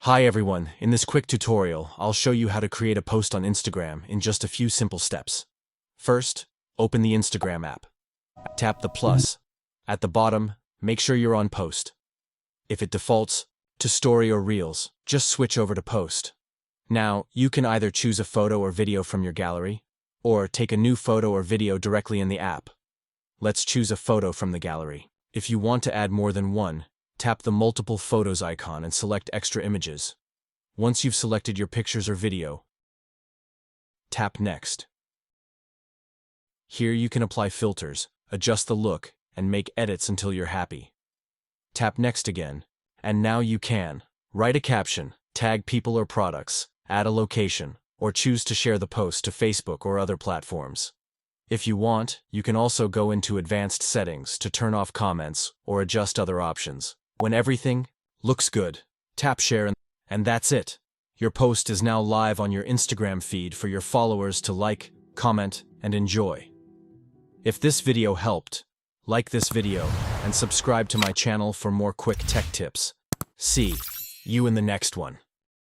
Hi everyone, in this quick tutorial, I'll show you how to create a post on Instagram in just a few simple steps. First, open the Instagram app. Tap the plus. At the bottom, make sure you're on post. If it defaults to story or reels, just switch over to post. Now, you can either choose a photo or video from your gallery, or take a new photo or video directly in the app. Let's choose a photo from the gallery. If you want to add more than one, tap the multiple photos icon and select extra images. Once you've selected your pictures or video, tap next. Here you can apply filters, adjust the look, and make edits until you're happy. Tap next again, and now you can write a caption, tag people or products, add a location, or choose to share the post to Facebook or other platforms. If you want, you can also go into advanced settings to turn off comments or adjust other options. When everything looks good, tap share and that's it. Your post is now live on your Instagram feed for your followers to like, comment, and enjoy. If this video helped, like this video and subscribe to my channel for more quick tech tips. See you in the next one.